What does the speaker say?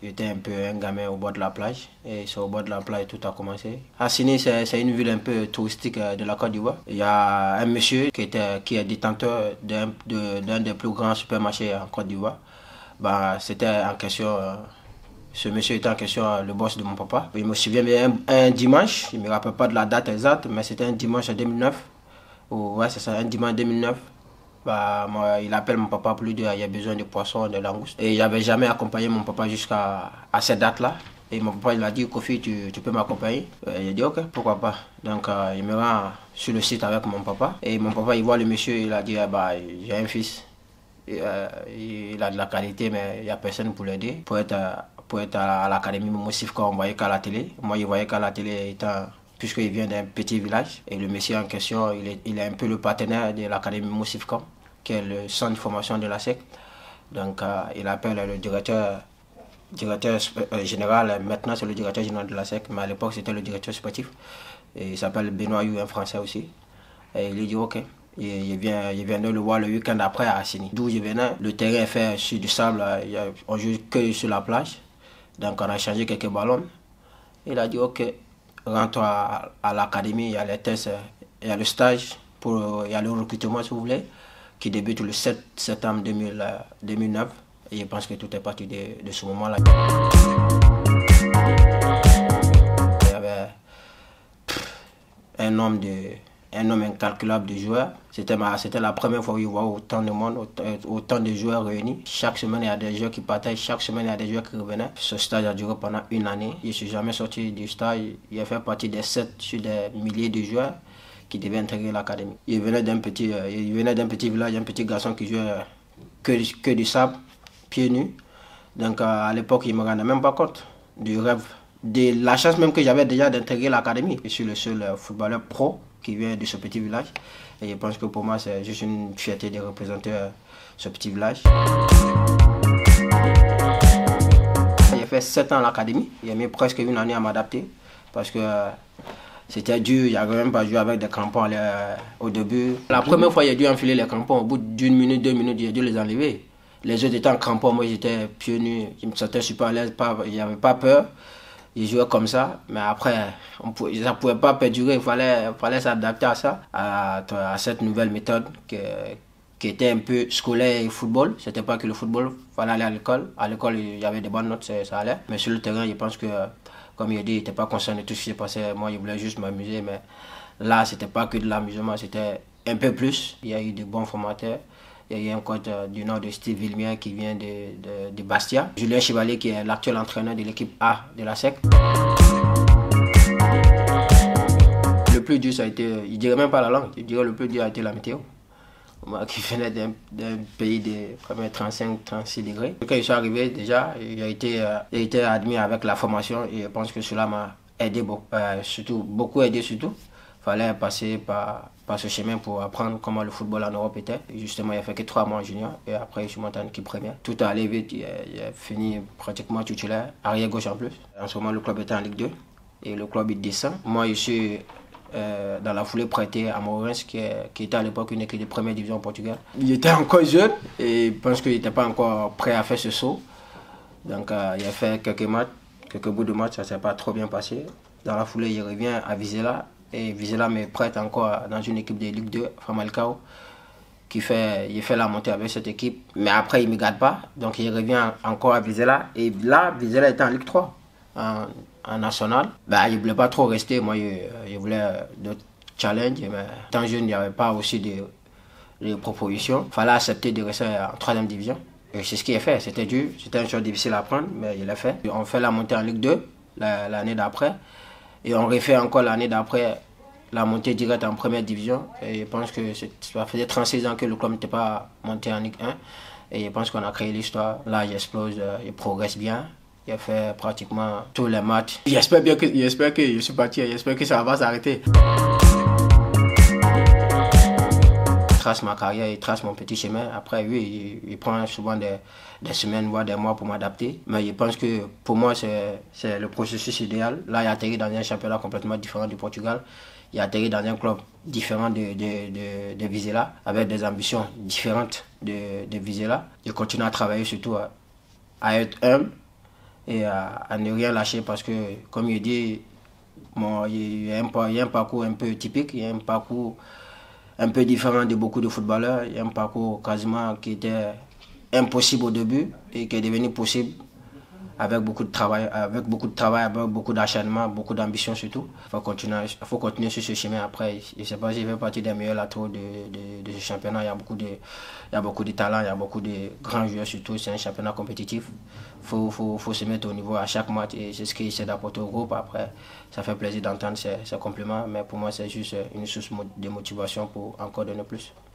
J'étais un peu un gamin au bord de la plage et c'est au bord de la plage que tout a commencé. Assini, c'est une ville un peu touristique de la Côte d'Ivoire. Il y a un monsieur qui est détenteur d'un des plus grands supermarchés en Côte d'Ivoire. Bah, c'était en question, ce monsieur était en question le boss de mon papa. Je me souviens bien un dimanche, je ne me rappelle pas de la date exacte, mais c'était un dimanche en 2009. Ouais, c'est ça, un dimanche 2009. Bah, moi, il appelle mon papa pour lui dire qu'il y a besoin de poissons, de langoustes. Et j'avais jamais accompagné mon papa jusqu'à cette date-là. Et mon papa il a dit, Kofi, tu peux m'accompagner? Il a dit, ok, pourquoi pas. Donc, il me rend sur le site avec mon papa. Et mon papa, il voit le monsieur, il a dit, ah, bah, j'ai un fils. Il a de la qualité, mais il n'y a personne pour l'aider. Pour être à l'académie Moussif, quand on voyait qu'à la télé. Moi, il voyait qu'à la télé, puisqu'il vient d'un petit village. Et le monsieur en question, il est un peu le partenaire de l'académie Moussifcom, qui est le centre de formation de la SEC. Donc, il appelle le directeur général. Maintenant, c'est le directeur général de la SEC, mais à l'époque, c'était le directeur sportif. Et il s'appelle Benoît You, un Français aussi. Et il lui dit, OK. Il vient de le voir le week-end après à Assini. D'où je venais, le terrain est fait sur du sable, on joue que sur la plage. Donc, on a changé quelques ballons. Il a dit, OK. Rentre à l'académie, il y a les tests, il y a le stage, il y a le recrutement si vous voulez, qui débute le 7 septembre 2009. Et je pense que tout est parti de ce moment-là. Il y avait un nombre incalculable de joueurs. C'était la première fois où je vois autant de monde, autant de joueurs réunis. Chaque semaine, il y a des joueurs qui partaient, chaque semaine, il y a des joueurs qui revenaient. Ce stage a duré pendant une année. Je ne suis jamais sorti du stage. Il a fait partie des 7 sur des milliers de joueurs qui devaient intégrer l'académie. Il venait d'un petit village, un petit garçon qui jouait que du sable, pieds nus. Donc à l'époque, il ne me rendait même pas compte du rêve, de la chance même que j'avais déjà d'intégrer l'académie. Je suis le seul footballeur pro qui vient de ce petit village. Et je pense que pour moi, c'est juste une fierté de représenter ce petit village. J'ai fait 7 ans à l'académie. J'ai mis presque une année à m'adapter parce que c'était dur. Il n'y avait même pas joué avec des crampons au début. La première fois, j'ai dû enfiler les crampons. Au bout d'une minute, 2 minutes, j'ai dû les enlever. Les autres étaient en crampons. Moi, j'étais pieds nus. Je me sentais super à l'aise. Il n'y avait pas peur. Ils jouaient comme ça, mais après, ça ne pouvait pas perdurer, il fallait s'adapter à ça, à cette nouvelle méthode qui était un peu scolaire et football. C'était pas que le football, il fallait aller à l'école. À l'école, il y avait des bonnes notes, ça allait. Mais sur le terrain, je pense que, comme il dit, il n'était pas concerné de tout ce qui s'est passé. Moi, je voulais juste m'amuser, mais là, c'était pas que de l'amusement, c'était un peu plus. Il y a eu de bons formateurs. Il y a un coach du nord de Steve Villemier qui vient de Bastia. Julien Chevalier qui est l'actuel entraîneur de l'équipe A de la SEC. Le plus dur, ça a été, je dirais même pas la langue, je dirais le plus dur a été la météo. Moi qui venais d'un pays de 35-36 degrés. Quand je suis arrivé déjà, j'ai été admis avec la formation et je pense que cela m'a aidé beaucoup aidé surtout. Il fallait passer par ce chemin pour apprendre comment le football en Europe était. Et justement, il a fait que 3 mois en junior et après, je suis monté en équipe première. Tout est allé vite, il a fini pratiquement titulaire, arrière gauche en plus. En ce moment, le club était en Ligue 2 et le club il descend. Moi, je suis dans la foulée prêté à Moreirense qui était à l'époque une équipe de première division au Portugal. Il était encore jeune et je pense qu'il n'était pas encore prêt à faire ce saut. Donc, il a fait quelques bouts de match, ça ne s'est pas trop bien passé. Dans la foulée, il revient à Vizela. Et Vizela me prête encore dans une équipe de Ligue 2, Famalicão, il fait la montée avec cette équipe. Mais après, il ne me garde pas. Donc, il revient encore à Vizela. Et là, Vizela était en Ligue 3, en national. Ben, il ne voulait pas trop rester. Moi, je voulais d'autres challenges. Mais tant jeune, il n'y avait pas aussi de propositions. Il fallait accepter de rester en 3e division. Et c'est ce qu'il a fait. C'était dur. C'était un choix difficile à prendre, mais il l'a fait. On fait la montée en Ligue 2 l'année d'après. Et on refait encore l'année d'après la montée directe en première division. Et je pense que ça faisait 36 ans que le club n'était pas monté en Ligue 1. Et je pense qu'on a créé l'histoire. Là, j'explose, il progresse bien. Il a fait pratiquement tous les matchs. J'espère que je suis parti, j'espère que ça va s'arrêter. Il trace ma carrière, il trace mon petit chemin. Après, oui, il prend souvent des semaines, voire des mois pour m'adapter. Mais je pense que pour moi, c'est le processus idéal. Là, il a atterri dans un championnat complètement différent du Portugal. Il a atterri dans un club différent de Vizela, avec des ambitions différentes de Vizela. Je continue à travailler surtout à être humble et à ne rien lâcher parce que, comme il dit, bon, il y a un parcours un peu typique, il y a un parcours un peu différent de beaucoup de footballeurs, il y a un parcours quasiment qui était impossible au début et qui est devenu possible avec beaucoup de travail, avec beaucoup d'acharnement, beaucoup d'ambition surtout. Il faut continuer sur ce chemin. Après, je ne sais pas si je fais partie des meilleurs latéraux de ce championnat. Il y a beaucoup de talents, il y a beaucoup de grands joueurs surtout. C'est un championnat compétitif. Faut se mettre au niveau à chaque match et c'est ce qui essaie d'apporter au groupe. Après, ça fait plaisir d'entendre ces compliments, mais pour moi, c'est juste une source de motivation pour encore donner plus.